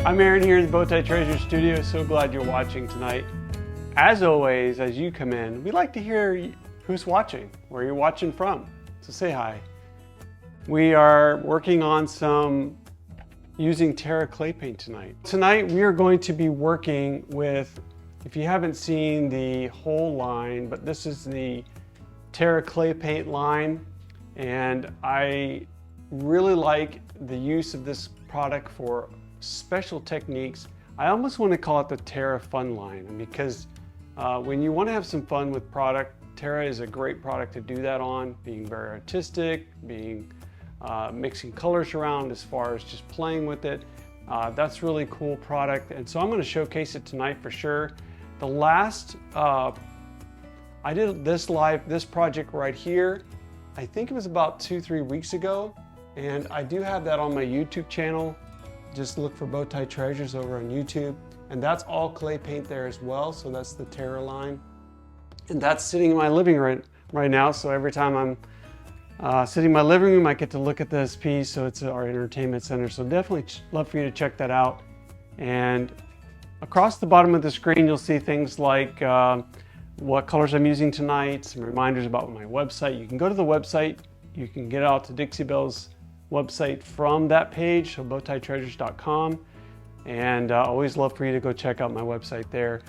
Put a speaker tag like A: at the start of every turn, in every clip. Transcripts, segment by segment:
A: I'm Aaron here at the Bowtie Treasure Studio. So glad you're watching tonight. As always, as you come in, we like to hear who's watching, where you're watching from. So say hi. We are working on using Terra Clay Paint tonight. Tonight we are going to be working with, if you haven't seen the whole line, but this is the Terra Clay Paint line, and I really like the use of this product for special techniques. I almost want to call it the Terra Fun line, because when you want to have some fun with product, Terra is a great product to do that on, being very artistic, mixing colors around as far as just playing with it. That's really cool product, and so I'm going to showcase it tonight for sure. The last, I did this project right here, I think it was about 2-3 weeks ago, and I do have that on my YouTube channel. Just look for Bowtie Treasures over on YouTube, and that's all clay paint there as well. So that's the Terra line, and that's sitting in my living room right now. So every time I'm sitting in my living room, I get to look at this piece. So it's our entertainment center. So definitely love for you to check that out. And across the bottom of the screen, you'll see things like what colors I'm using tonight, some reminders about my website. You can go to the website. You can get out to Dixie Belle's website from that page, so bowtietreasures.com, and always love for you to go check out my website there.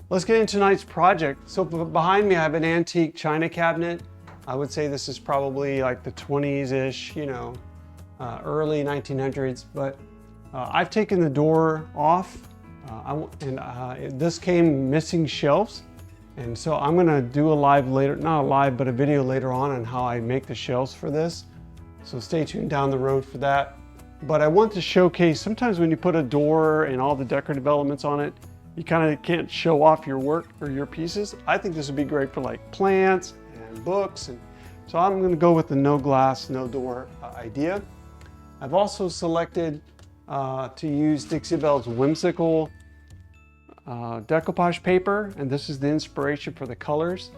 A: Let's get into tonight's project. So behind me I have an antique china cabinet. I would say this is probably like the 20s-ish, early 1900s, but I've taken the door off, this came missing shelves, and so I'm gonna do a video later on how I make the shelves for this. So stay tuned down the road for that. But I want to showcase, sometimes when you put a door and all the decorative elements on it, you kind of can't show off your work or your pieces. I think this would be great for like plants and books. And so I'm going to go with the no glass, no door idea. I've also selected to use Dixie Belle's whimsical decoupage paper, and this is the inspiration for the colors.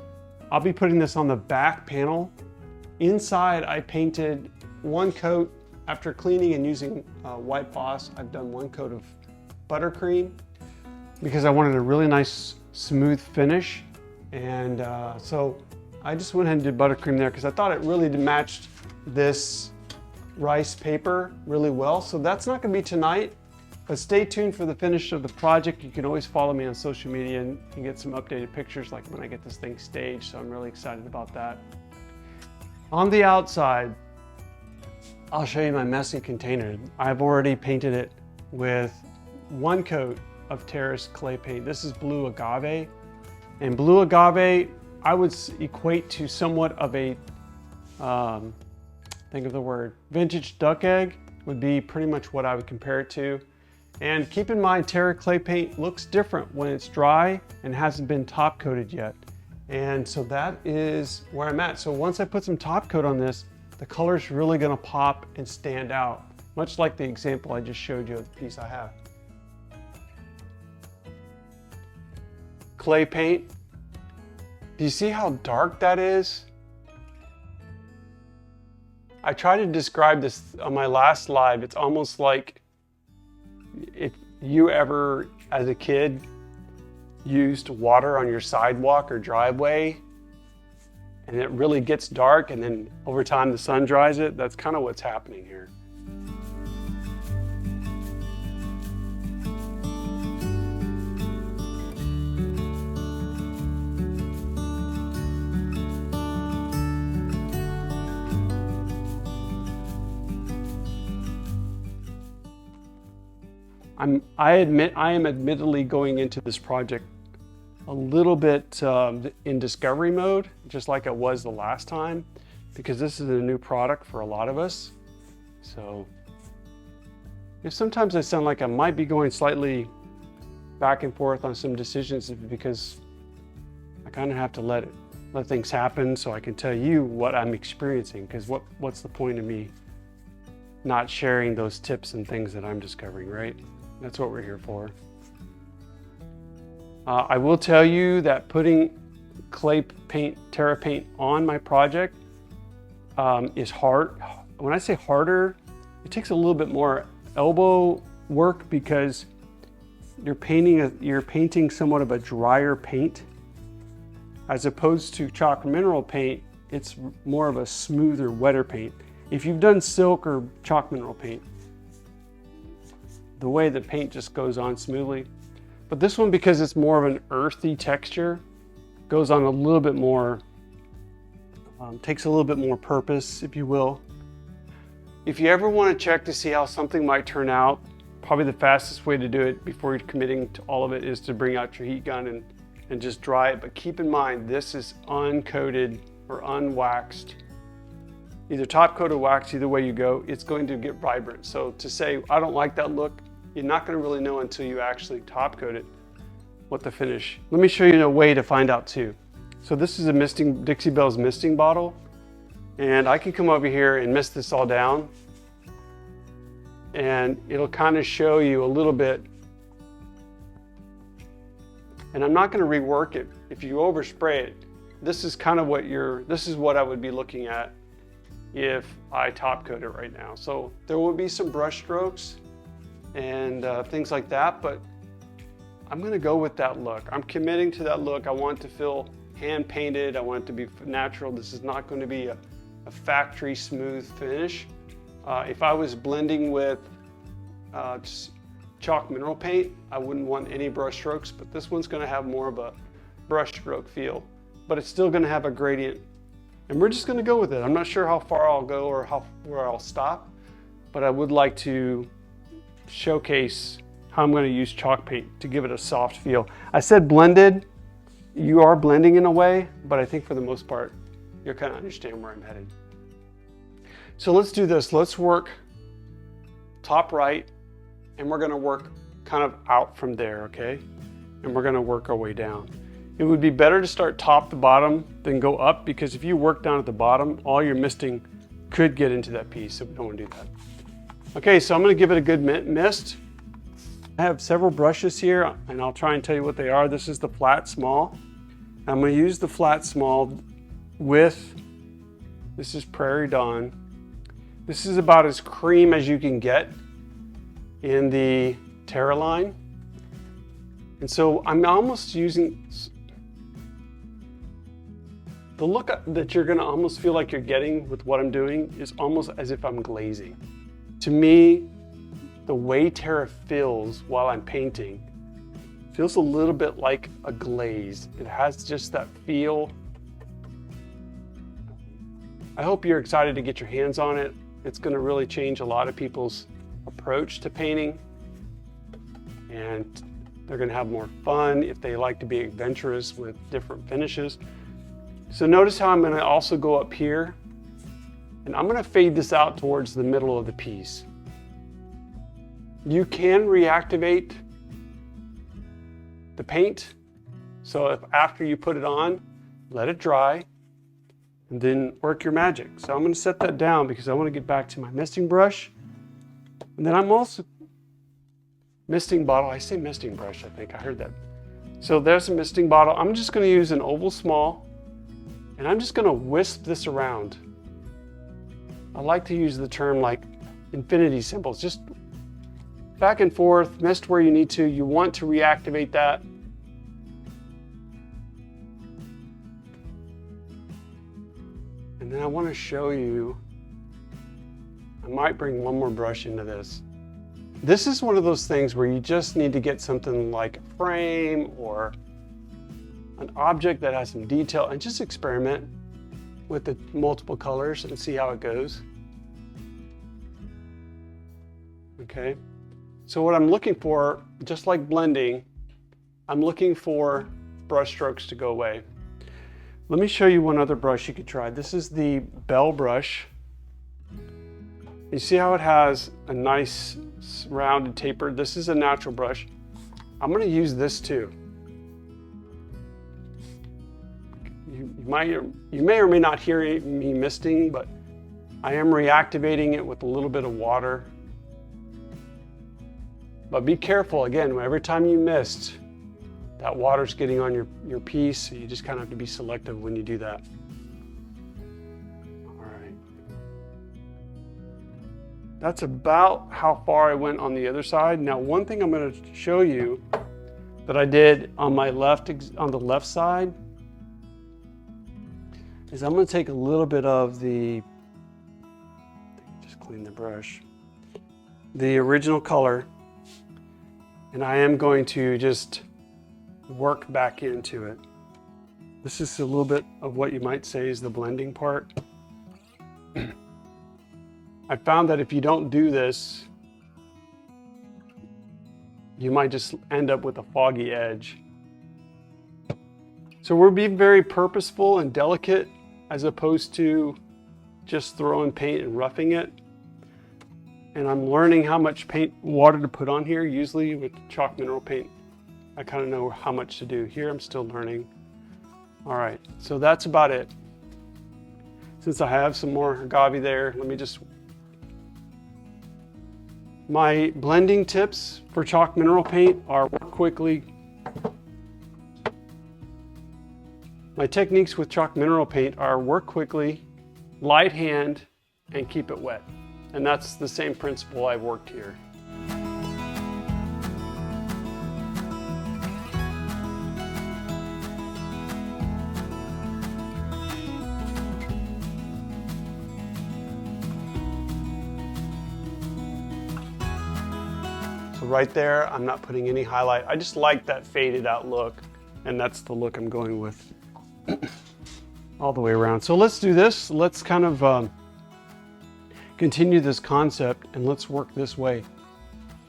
A: I'll be putting this on the back panel. Inside, I painted one coat after cleaning and using white B.O.S.S. I've done one coat of buttercream because I wanted a really nice smooth finish, and so I just went ahead and did buttercream there because I thought it really matched this rice paper really well. So that's not going to be tonight, but stay tuned for the finish of the project. You can always follow me on social media and get some updated pictures like when I get this thing staged, so I'm really excited about that. On the outside, I'll show you my messy container. I've already painted it with one coat of Terra's clay paint. This is blue agave, and blue agave I would equate to somewhat of a, think of the word, vintage duck egg would be pretty much what I would compare it to. And keep in mind, Terra clay paint looks different when it's dry and hasn't been top coated yet. And so that is where I'm at. So once I put some top coat on this, the color's really gonna pop and stand out, much like the example I just showed you of the piece I have. Clay paint. Do you see how dark that is? I tried to describe this on my last live. It's almost like if you ever, as a kid, used water on your sidewalk or driveway and it really gets dark, and then over time the sun dries it. That's kind of what's happening here. I am admittedly going into this project a little bit in discovery mode, just like it was the last time, because this is a new product for a lot of us. So sometimes I sound like I might be going slightly back and forth on some decisions because I kind of have to let things happen so I can tell you what I'm experiencing, because what's the point of me not sharing those tips and things that I'm discovering, right? That's what we're here for. I will tell you that putting clay paint, Terra paint on my project is hard. When I say harder, it takes a little bit more elbow work because you're painting somewhat of a drier paint, as opposed to chalk mineral paint. It's more of a smoother, wetter paint. If you've done silk or chalk mineral paint, the way the paint just goes on smoothly. But this one, because it's more of an earthy texture, goes on a little bit more, takes a little bit more purpose, if you will. If you ever want to check to see how something might turn out, probably the fastest way to do it before you're committing to all of it is to bring out your heat gun and just dry it. But keep in mind, this is uncoated or unwaxed. Either top coat or wax, either way you go, it's going to get vibrant. So to say, I don't like that look, you're not going to really know until you actually top coat it what the finish. Let me show you a way to find out too. So this is a Dixie Belle's misting bottle, and I can come over here and mist this all down, and it'll kind of show you a little bit. And I'm not going to rework it. If you overspray it, this is kind of this is what I would be looking at if I top coat it right now. So there will be some brush strokes and things like that, but I'm going to go with that look. I'm committing to that look. I want it to feel hand painted. I want it to be natural. This is not going to be a factory smooth finish. If I was blending with just chalk mineral paint, I wouldn't want any brush strokes, but this one's going to have more of a brush stroke feel, but it's still going to have a gradient. And we're just going to go with it. I'm not sure how far I'll go or where I'll stop, but I would like to showcase how I'm going to use chalk paint to give it a soft feel. I said blended. You are blending in a way, but I think for the most part, you'll kind of understand where I'm headed. So let's do this. Let's work top right, and we're going to work kind of out from there, okay? And we're going to work our way down. It would be better to start top to bottom than go up, because if you work down at the bottom, all your misting could get into that piece, so we don't want to do that. Okay, so I'm going to give it a good mist. I have several brushes here, and I'll try and tell you what they are. This is the flat small. I'm going to use the flat small with, this is Prairie Dawn. This is about as cream as you can get in the Terra line. And so I'm almost using, the look that you're going to almost feel like you're getting with what I'm doing is almost as if I'm glazing. To me, the way Terra feels while I'm painting feels a little bit like a glaze. It has just that feel. I hope you're excited to get your hands on it. It's going to really change a lot of people's approach to painting, and they're going to have more fun if they like to be adventurous with different finishes. So notice how I'm going to also go up here, and I'm going to fade this out towards the middle of the piece. You can reactivate the paint. So if after you put it on, let it dry, and then work your magic. So I'm going to set that down because I want to get back to my misting brush. And then I'm also misting bottle. I say misting brush, I think I heard that. So there's a misting bottle. I'm just going to use an oval small, and I'm just going to wisp this around. I like to use the term like infinity symbols, just back and forth, mist where you need to. You want to reactivate that. And then I want to show you, I might bring one more brush into this. This is one of those things where you just need to get something like a frame or an object that has some detail and just experiment with the multiple colors and see how it goes. Okay, so what I'm looking for, just like blending, I'm looking for brush strokes to go away. Let me show you one other brush you could try. This is the Belle brush. You see how it has a nice rounded taper? This is a natural brush. I'm going to use this too. You may or may not hear me misting, but I am reactivating it with a little bit of water. But be careful, again, every time you mist, that water's getting on your piece, so you just kind of have to be selective when you do that. All right. That's about how far I went on the other side. Now, one thing I'm going to show you that I did on my on the left side is I'm going to take a little bit of the, just clean the brush, the original color, and I am going to just work back into it. This is a little bit of what you might say is the blending part. I found that if you don't do this, you might just end up with a foggy edge. So we're being very purposeful and delicate as opposed to just throwing paint and roughing it. And I'm learning how much water to put on here. Usually with chalk mineral paint, I kind of know how much to do. Here I'm still learning. All right, so that's about it. Since I have some more agave there, let me just... My blending tips for chalk mineral paint are work quickly. My techniques with chalk mineral paint are work quickly, light hand, and keep it wet. And that's the same principle I've worked here. So right there, I'm not putting any highlight. I just like that faded out look, and that's the look I'm going with all the way around. So let's do this. Let's kind of continue this concept, and let's work this way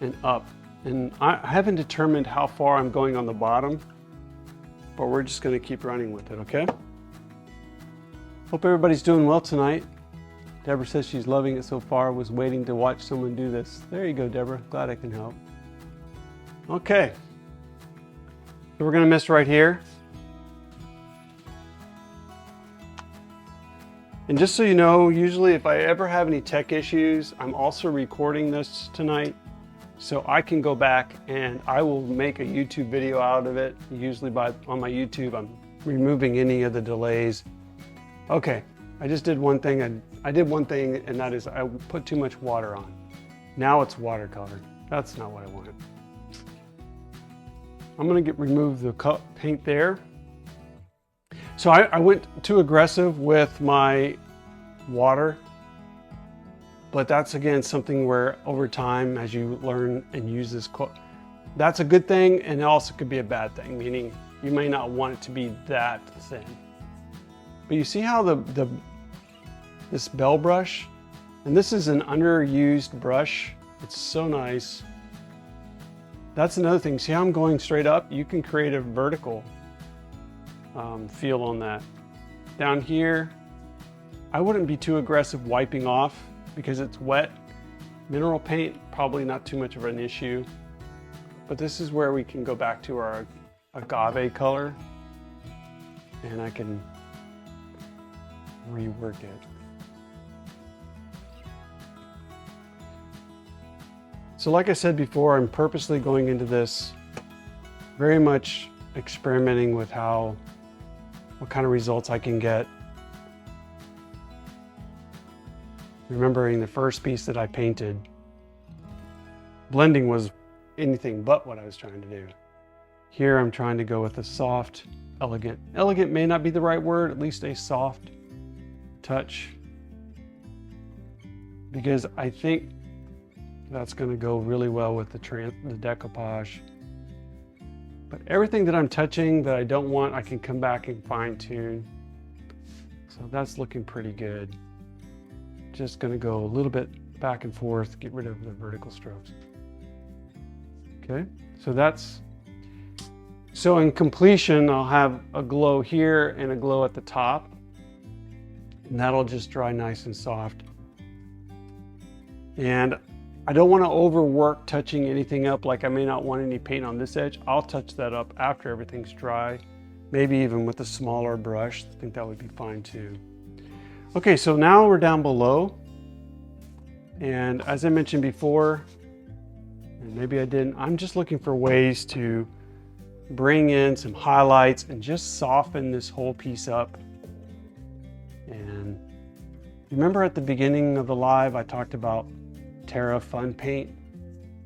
A: and up. And I haven't determined how far I'm going on the bottom, but we're just going to keep running with it, okay? Hope everybody's doing well tonight. Deborah says she's loving it so far, was waiting to watch someone do this. There you go, Deborah. Glad I can help. Okay. So we're going to mist right here. And just so you know, usually if I ever have any tech issues, I'm also recording this tonight. So I can go back and I will make a YouTube video out of it. Usually on my YouTube, I'm removing any of the delays. Okay, I just did one thing. I did one thing, and that is I put too much water on. Now it's watercolor. That's not what I wanted. I'm gonna remove the paint there. So I went too aggressive with my water, but that's again something where over time, as you learn and use this, that's a good thing, and it also could be a bad thing, meaning you may not want it to be that thin. But you see how this Belle brush, and this is an underused brush. It's so nice. That's another thing. See how I'm going straight up? You can create a vertical feel on that. Down here, I wouldn't be too aggressive wiping off because it's wet. Mineral paint, probably not too much of an issue. But this is where we can go back to our agave color, and I can rework it. So like I said before, I'm purposely going into this very much experimenting with what kind of results I can get. Remembering the first piece that I painted, blending was anything but what I was trying to do. Here I'm trying to go with a soft, elegant. Elegant may not be the right word, at least a soft touch, because I think that's going to go really well with the decoupage. But everything that I'm touching that I don't want, I can come back and fine tune. So that's looking pretty good. Just going to go a little bit back and forth, get rid of the vertical strokes. Okay, so in completion, I'll have a glow here and a glow at the top. And that'll just dry nice and soft. And I don't want to overwork touching anything up, like I may not want any paint on this edge. I'll touch that up after everything's dry, maybe even with a smaller brush. I think that would be fine too. Okay, so now we're down below. And as I mentioned before, and maybe I didn't, I'm just looking for ways to bring in some highlights and just soften this whole piece up. And remember at the beginning of the live, I talked about Terra Fun Paint.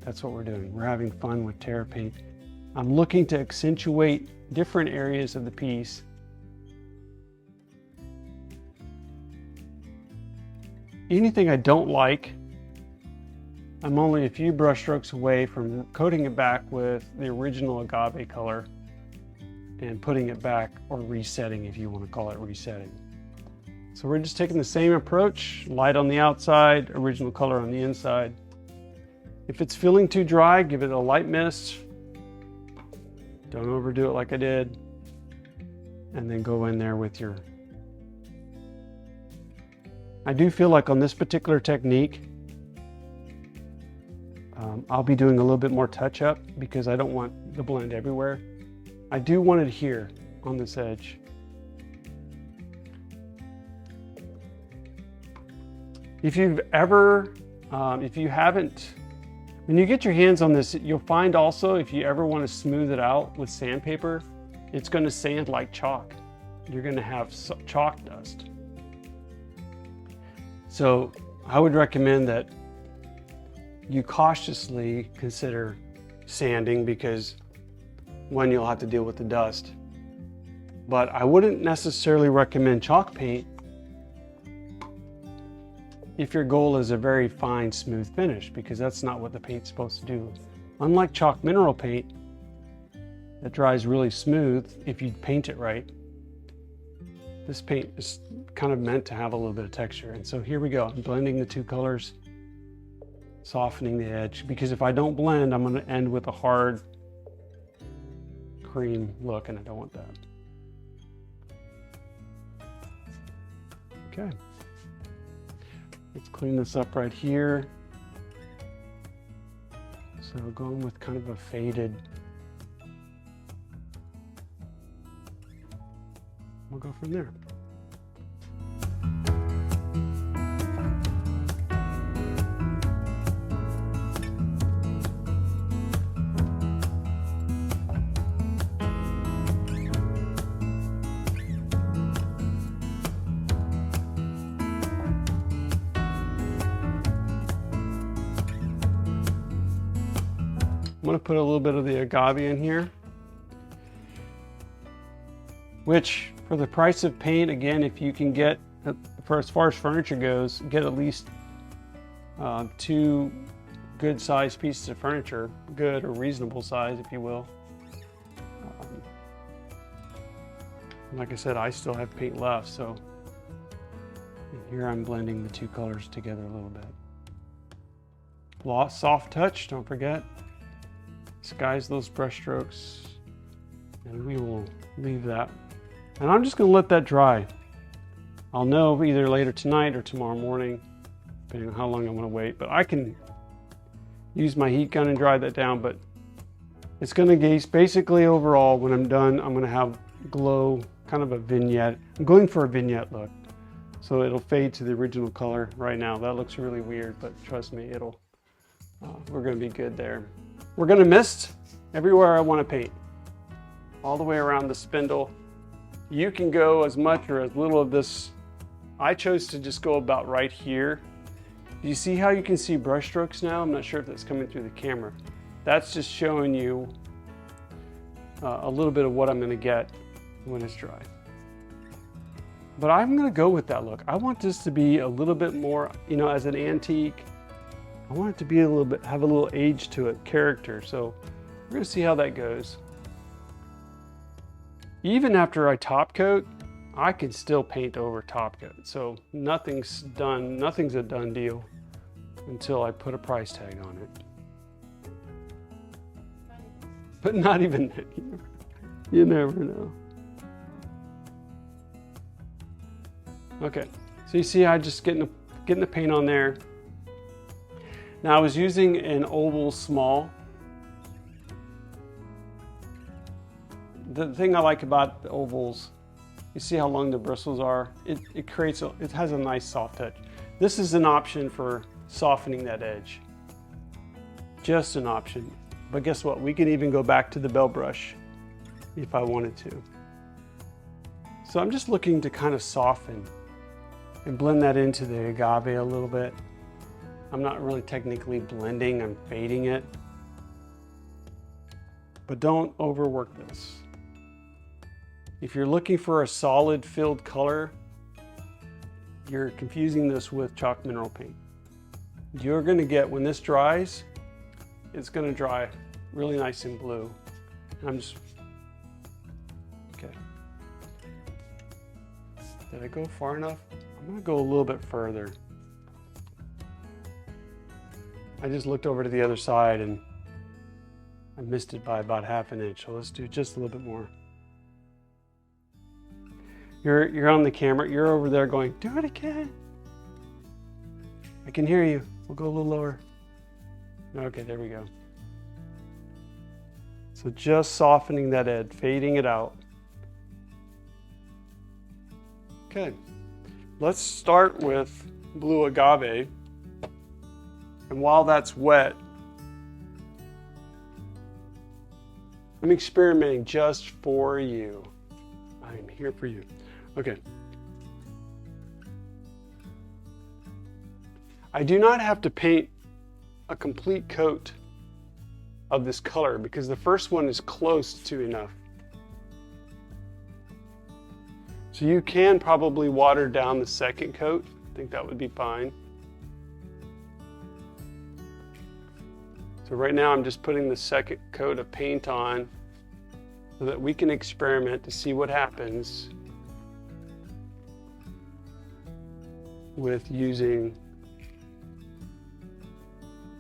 A: That's what we're doing. We're having fun with Terra Paint. I'm looking to accentuate different areas of the piece. Anything I don't like, I'm only a few brush strokes away from coating it back with the original Agave color and putting it back, or resetting if you want to call it resetting. So we're just taking the same approach, light on the outside, original color on the inside. If it's feeling too dry, give it a light mist. Don't overdo it like I did. And then go in there with your... I do feel like on this particular technique, I'll be doing a little bit more touch-up because I don't want the blend everywhere. I do want it here on this edge. If you've ever, if you haven't, when you get your hands on this, you'll find also if you ever want to smooth it out with sandpaper, it's going to sand like chalk. You're going to have chalk dust. So I would recommend that you cautiously consider sanding, because one, you'll have to deal with the dust. But I wouldn't necessarily recommend chalk paint if your goal is a very fine, smooth finish, because that's not what the paint's supposed to do. Unlike chalk mineral paint that dries really smooth if you paint it right, this paint is kind of meant to have a little bit of texture. And so here we go. I'm blending the two colors, softening the edge, because if I don't blend, I'm going to end with a hard cream look, and I don't want that. Okay. Let's clean this up right here. So going with kind of a faded. We'll go from there. I'm going to put a little bit of the Agave in here, which for the price of paint, again, if you can get, for as far as furniture goes, get at least 2 good sized pieces of furniture, good or reasonable size, if you will. Like I said, I still have paint left, so here I'm blending the two colors together a little bit. Soft touch, don't forget. Disguise those brush strokes, and we will leave that. And I'm just going to let that dry. I'll know either later tonight or tomorrow morning, depending on how long I want to wait. But I can use my heat gun and dry that down. But it's going to gaze basically overall. When I'm done, I'm going to have glow, kind of a vignette. I'm going for a vignette look, so it'll fade to the original color right now. That looks really weird, but trust me, it'll. We're going to be good there. We're going to mist everywhere I want to paint, all the way around the spindle. You can go as much or as little of this. I chose to just go about right here. Do you see how you can see brush strokes now? I'm not sure if that's coming through the camera. That's just showing you a little bit of what I'm going to get when it's dry. But I'm going to go with that look. I want this to be a little bit more, you know, as an antique. I want it to be a little bit, have a little age to it, character. So we're going to see how that goes. Even after I top coat, I can still paint over top coat. So nothing's done, nothing's a done deal until I put a price tag on it. But not even that. You never know. Okay, so you see I just getting the paint on there. Now I was using an oval small. The thing I like about the ovals, you see how long the bristles are? It has a nice soft touch. This is an option for softening that edge. Just an option. But guess what? We can even go back to the Belle brush if I wanted to. So I'm just looking to kind of soften and blend that into the Agave a little bit. I'm not really technically blending, I'm fading it. But don't overwork this. If you're looking for a solid filled color, you're confusing this with chalk mineral paint. You're going to get, when this dries, it's going to dry really nice and blue. I'm just, okay. Did I go far enough? I'm going to go a little bit further. I just looked over to the other side and I missed it by about ½ an inch. So let's do just a little bit more. You're on the camera. You're over there going, do it again. I can hear you. We'll go a little lower. Okay, there we go. So just softening that edge, fading it out. Okay, let's start with blue agave. And while that's wet, I'm experimenting just for you. I'm here for you. Okay. I do not have to paint a complete coat of this color because the first one is close to enough. So you can probably water down the second coat. I think that would be fine. So right now I'm just putting the second coat of paint on so that we can experiment to see what happens with using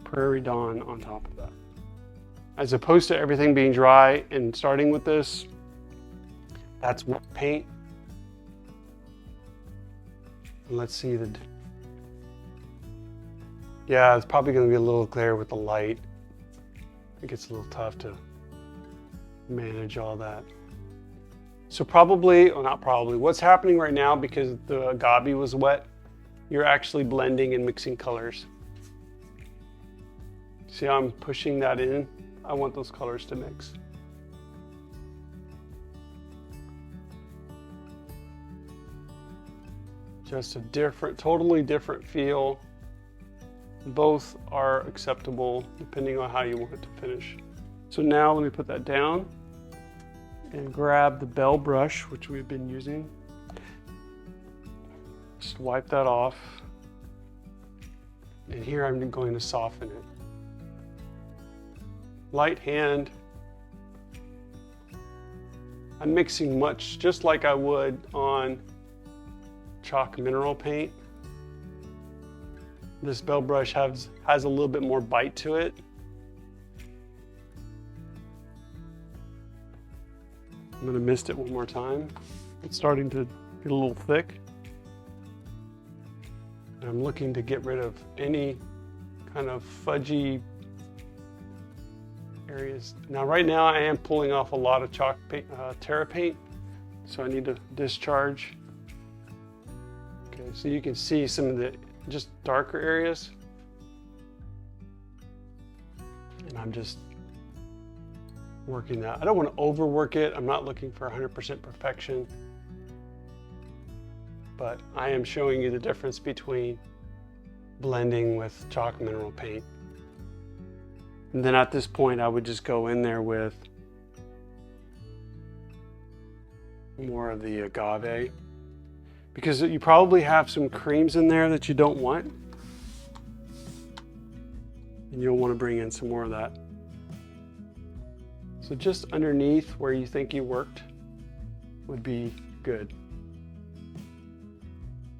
A: Prairie Dawn on top of that. As opposed to everything being dry and starting with this, that's wet paint. And let's see yeah, it's probably going to be a little glare with the light. It gets a little tough to manage all that. So probably, or not probably, what's happening right now because the agave was wet, you're actually blending and mixing colors. See how I'm pushing that in? I want those colors to mix. Just a different, totally different feel. Both are acceptable depending on how you want it to finish. So now let me put that down and grab the Belle brush, which we've been using. Just wipe that off. And here I'm going to soften it. Light hand. I'm mixing much just like I would on chalk mineral paint. This Belle brush has a little bit more bite to it. I'm going to mist it one more time. It's starting to get a little thick. And I'm looking to get rid of any kind of fudgy areas. Now right now I am pulling off a lot of chalk paint, Terra paint, so I need to discharge. Okay, so you can see some of the just darker areas. And I'm just working that. I don't want to overwork it. I'm not looking for 100% perfection. But I am showing you the difference between blending with chalk mineral paint. And then at this point, I would just go in there with more of the agave, because you probably have some creams in there that you don't want. And you'll want to bring in some more of that. So just underneath where you think you worked would be good.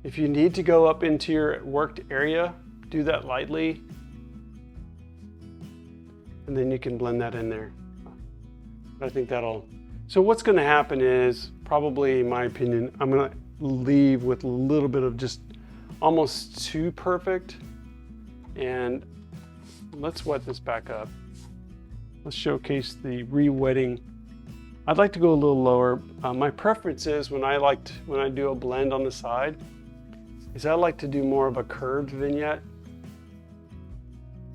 A: If you need to go up into your worked area, do that lightly. And then you can blend that in there. I think that'll, so what's going to happen is, probably in my opinion, I'm going to leave with a little bit of just almost too perfect. And let's wet this back up. Let's showcase the re-wetting. I'd like to go a little lower. My preference is when I do a blend on the side, is I like to do more of a curved vignette.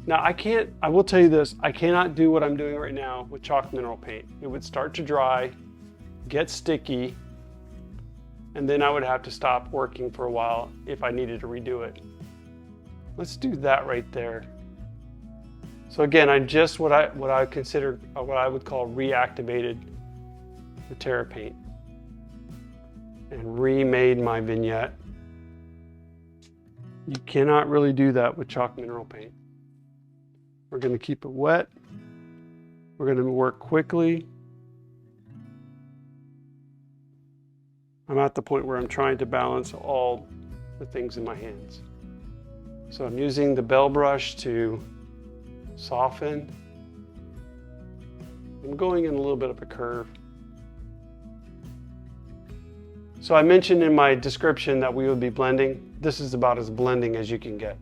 A: Now I will tell you this, I cannot do what I'm doing right now with chalk mineral paint. It would start to dry, get sticky, and then I would have to stop working for a while if I needed to redo it. Let's do that right there. So again, I just what I consider what I would call reactivated the Terra paint and remade my vignette. You cannot really do that with chalk mineral paint. We're going to keep it wet. We're going to work quickly. I'm at the point where I'm trying to balance all the things in my hands. So I'm using the Belle brush to soften. I'm going in a little bit of a curve. So I mentioned in my description that we would be blending. This is about as blending as you can get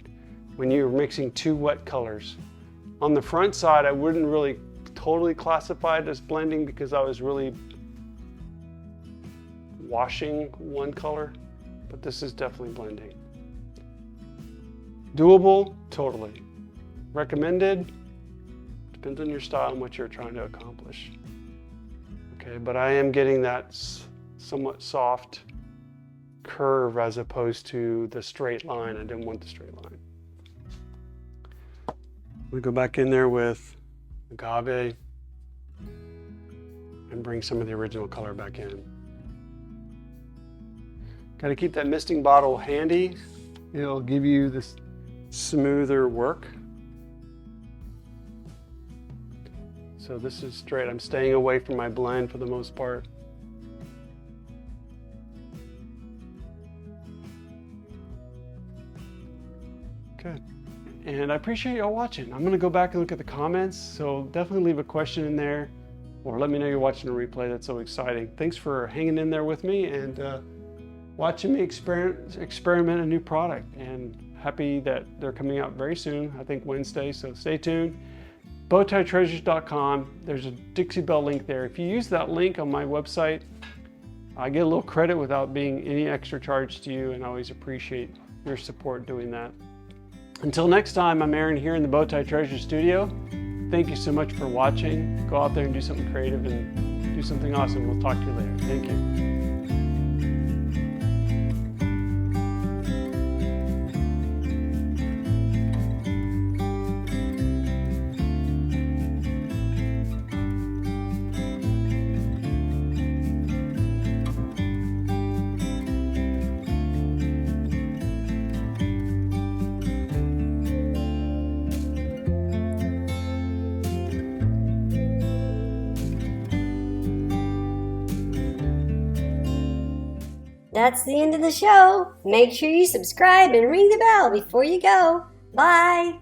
A: when you're mixing two wet colors. On the front side, I wouldn't really totally classify it as blending because I was really washing one color, but this is definitely blending. Doable, totally. Recommended, depends on your style and what you're trying to accomplish. Okay, but I am getting that somewhat soft curve as opposed to the straight line. I didn't want the straight line. We go back in there with Agave and bring some of the original color back in. Got to keep that misting bottle handy. It'll give you this smoother work. So this is straight. I'm staying away from my blend for the most part. Okay. And I appreciate y'all watching. I'm gonna go back and look at the comments, so definitely leave a question in there or let me know you're watching a replay. That's so exciting. Thanks for hanging in there with me and watching me experiment a new product, and happy that they're coming out very soon, I think Wednesday, so stay tuned. bowtietreasures.com. There's a Dixie Belle link there. If you use that link on my website, I get a little credit without being any extra charge to you, and I always appreciate your support doing that. Until next time, I'm Aaron here in the Bowtie Treasures studio. Thank you so much for watching. Go out there and do something creative and do something awesome. We'll talk to you later. Thank you.
B: That's the end of the show. Make sure you subscribe and ring the bell before you go. Bye.